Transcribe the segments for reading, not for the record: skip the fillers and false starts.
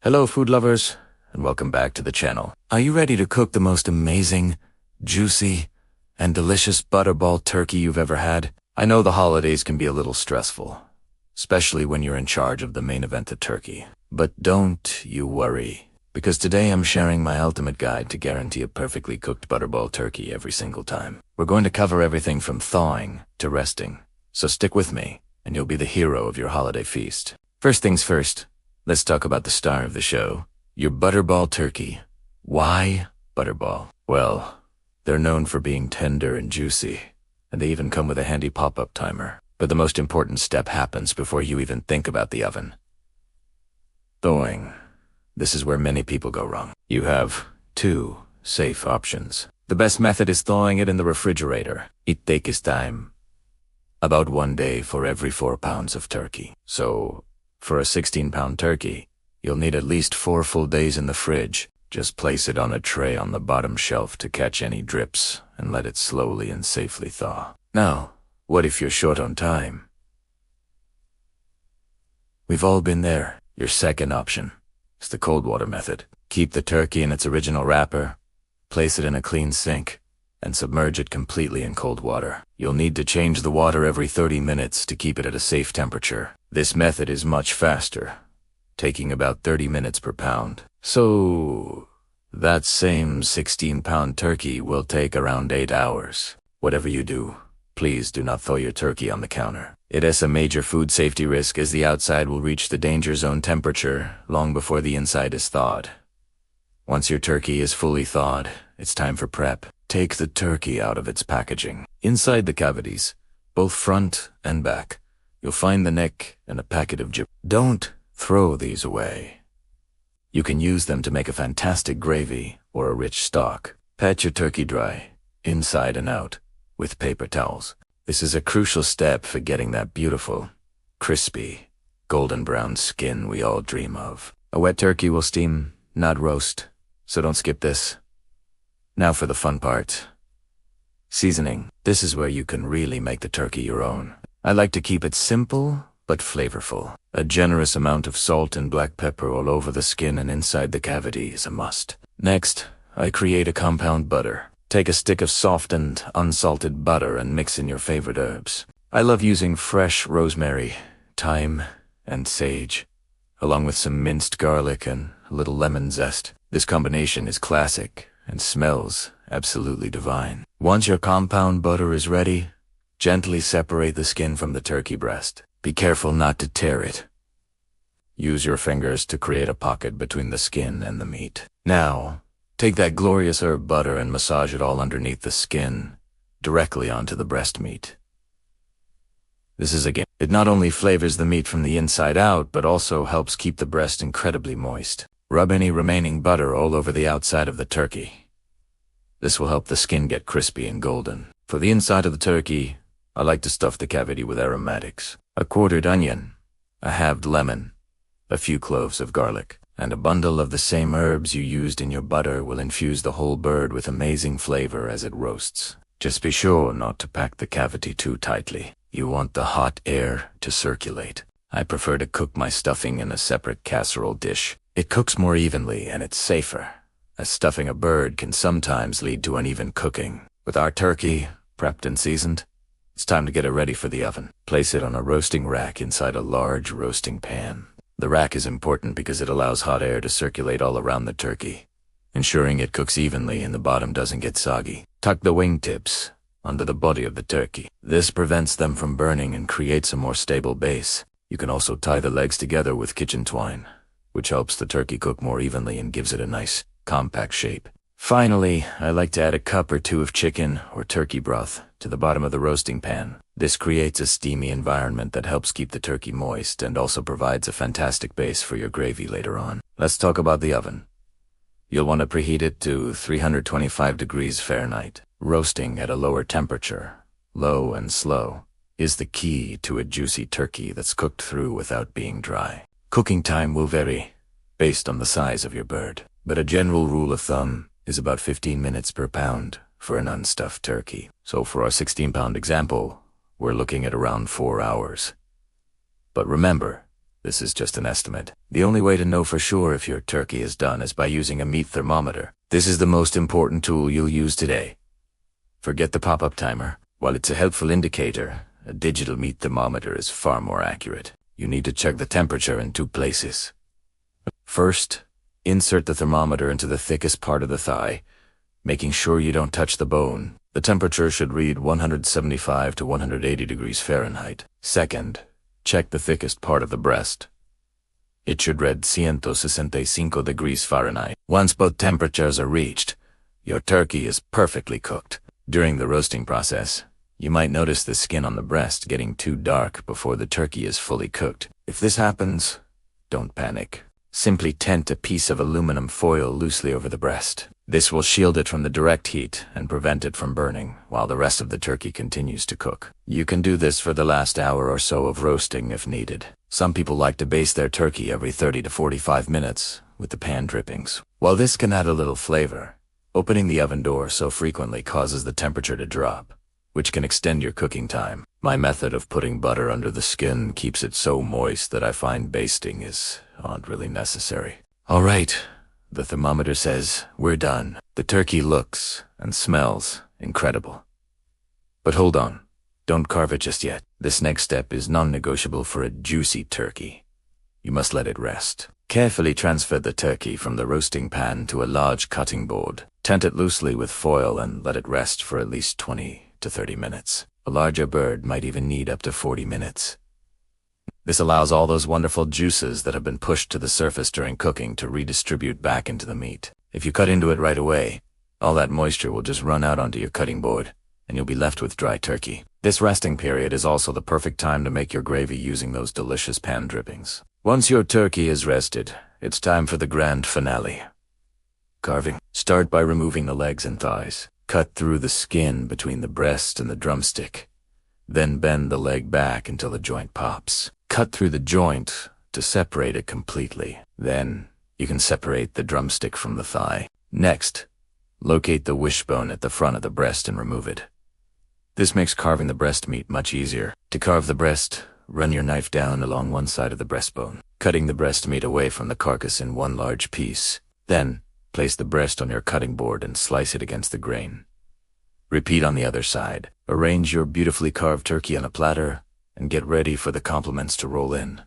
Hello food lovers, and welcome back to the channel. Are you ready to cook the most amazing, juicy, and delicious Butterball turkey you've ever had? I know the holidays can be a little stressful, especially when you're in charge of the main event of turkey. But don't you worry, because today I'm sharing my ultimate guide to guarantee a perfectly cooked Butterball turkey every single time. We're going to cover everything from thawing to resting, so stick with me, and you'll be the hero of your holiday feast. First things first, let's talk about the star of the show, your Butterball turkey. Why Butterball? Well, they're known for being tender and juicy, and they even come with a handy pop-up timer. But the most important step happens before you even think about the oven. Thawing. This is where many people go wrong. You have two safe options. The best method is thawing it in the refrigerator. It takes time. About 1 day for every 4 pounds of turkey. So, for a 16-pound turkey, you'll need at least 4 full days in the fridge. Just place it on a tray on the bottom shelf to catch any drips and let it slowly and safely thaw. Now, what if you're short on time? We've all been there. Your second option is the cold water method. Keep the turkey in its original wrapper, place it in a clean sink, and submerge it completely in cold water. You'll need to change the water every 30 minutes to keep it at a safe temperature. This method is much faster, taking about 30 minutes per pound. So, that same 16-pound turkey will take around 8 hours. Whatever you do, please do not thaw your turkey on the counter. It is a major food safety risk as the outside will reach the danger zone temperature long before the inside is thawed. Once your turkey is fully thawed, it's time for prep. Take the turkey out of its packaging. Inside the cavities, both front and back, you'll find the neck and a packet of gib. Don't throw these away. You can use them to make a fantastic gravy or a rich stock. Pat your turkey dry, inside and out, with paper towels. This is a crucial step for getting that beautiful, crispy, golden brown skin we all dream of. A wet turkey will steam, not roast, so don't skip this. Now for the fun part. Seasoning. This is where you can really make the turkey your own. I like to keep it simple, but flavorful. A generous amount of salt and black pepper all over the skin and inside the cavity is a must. Next, I create a compound butter. Take a stick of soft and unsalted butter and mix in your favorite herbs. I love using fresh rosemary, thyme, and sage, along with some minced garlic and a little lemon zest. This combination is classic and smells absolutely divine. Once your compound butter is ready, gently separate the skin from the turkey breast. Be careful not to tear it. Use your fingers to create a pocket between the skin and the meat. Now, take that glorious herb butter and massage it all underneath the skin, directly onto the breast meat. This is a game. It not only flavors the meat from the inside out, but also helps keep the breast incredibly moist. Rub any remaining butter all over the outside of the turkey. This will help the skin get crispy and golden. For the inside of the turkey, I like to stuff the cavity with aromatics. A quartered onion, a halved lemon, a few cloves of garlic, and a bundle of the same herbs you used in your butter will infuse the whole bird with amazing flavor as it roasts. Just be sure not to pack the cavity too tightly. You want the hot air to circulate. I prefer to cook my stuffing in a separate casserole dish. It cooks more evenly and it's safer, as stuffing a bird can sometimes lead to uneven cooking. With our turkey prepped and seasoned, it's time to get it ready for the oven. Place it on a roasting rack inside a large roasting pan. The rack is important because it allows hot air to circulate all around the turkey, ensuring it cooks evenly and the bottom doesn't get soggy. Tuck the wingtips under the body of the turkey. This prevents them from burning and creates a more stable base. You can also tie the legs together with kitchen twine, which helps the turkey cook more evenly and gives it a nice, compact shape. Finally, I like to add a cup or two of chicken or turkey broth to the bottom of the roasting pan. This creates a steamy environment that helps keep the turkey moist and also provides a fantastic base for your gravy later on. Let's talk about the oven. You'll want to preheat it to 325 degrees Fahrenheit. Roasting at a lower temperature, low and slow, is the key to a juicy turkey that's cooked through without being dry. Cooking time will vary based on the size of your bird, but a general rule of thumb is about 15 minutes per pound for an unstuffed turkey. So for our 16-pound example, we're looking at around 4 hours. But remember, This is just an estimate. The only way to know for sure if your turkey is done is by using a meat thermometer. This is the most important tool you'll use today. Forget the pop-up timer. While it's a helpful indicator, a digital meat thermometer is far more accurate. You need to check the temperature in 2 places. First, insert the thermometer into the thickest part of the thigh, making sure you don't touch the bone. The temperature should read 175 to 180 degrees Fahrenheit. Second, check the thickest part of the breast. It should read 165 degrees Fahrenheit. Once both temperatures are reached, your turkey is perfectly cooked. During the roasting process, you might notice the skin on the breast getting too dark before the turkey is fully cooked. If this happens, don't panic. Simply tent a piece of aluminum foil loosely over the breast. This will shield it from the direct heat and prevent it from burning while the rest of the turkey continues to cook. You can do this for the last hour or so of roasting if needed. Some people like to baste their turkey every 30 to 45 minutes with the pan drippings. While this can add a little flavor, opening the oven door so frequently causes the temperature to drop, which can extend your cooking time. My method of putting butter under the skin keeps it so moist that I find basting is not really necessary. All right, the thermometer says we're done. The turkey looks and smells incredible. But hold on, don't carve it just yet. This next step is non-negotiable for a juicy turkey. You must let it rest. Carefully transfer the turkey from the roasting pan to a large cutting board. Tent it loosely with foil and let it rest for at least 20 to 30 minutes. A larger bird might even need up to 40 minutes. This allows all those wonderful juices that have been pushed to the surface during cooking to redistribute back into the meat. If you cut into it right away, all that moisture will just run out onto your cutting board, and you'll be left with dry turkey. This resting period is also the perfect time to make your gravy using those delicious pan drippings. Once your turkey is rested, it's time for the grand finale. Carving. Start by removing the legs and thighs. Cut through the skin between the breast and the drumstick. Then bend the leg back until the joint pops. Cut through the joint to separate it completely. Then you can separate the drumstick from the thigh. Next, locate the wishbone at the front of the breast and remove it. This makes carving the breast meat much easier. To carve the breast, run your knife down along one side of the breastbone, cutting the breast meat away from the carcass in one large piece. Then, place the breast on your cutting board and slice it against the grain. Repeat on the other side. Arrange your beautifully carved turkey on a platter and get ready for the compliments to roll in.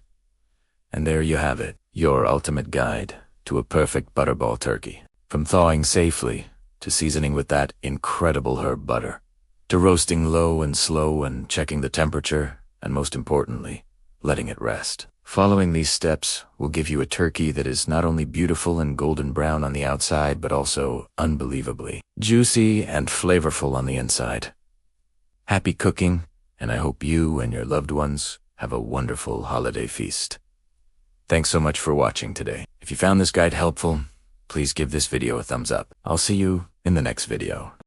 And there you have it, your ultimate guide to a perfect Butterball turkey. From thawing safely, to seasoning with that incredible herb butter, to roasting low and slow and checking the temperature, and most importantly, letting it rest. Following these steps will give you a turkey that is not only beautiful and golden brown on the outside, but also unbelievably juicy and flavorful on the inside. Happy cooking, and I hope you and your loved ones have a wonderful holiday feast. Thanks so much for watching today. If you found this guide helpful, please give this video a thumbs up. I'll see you in the next video.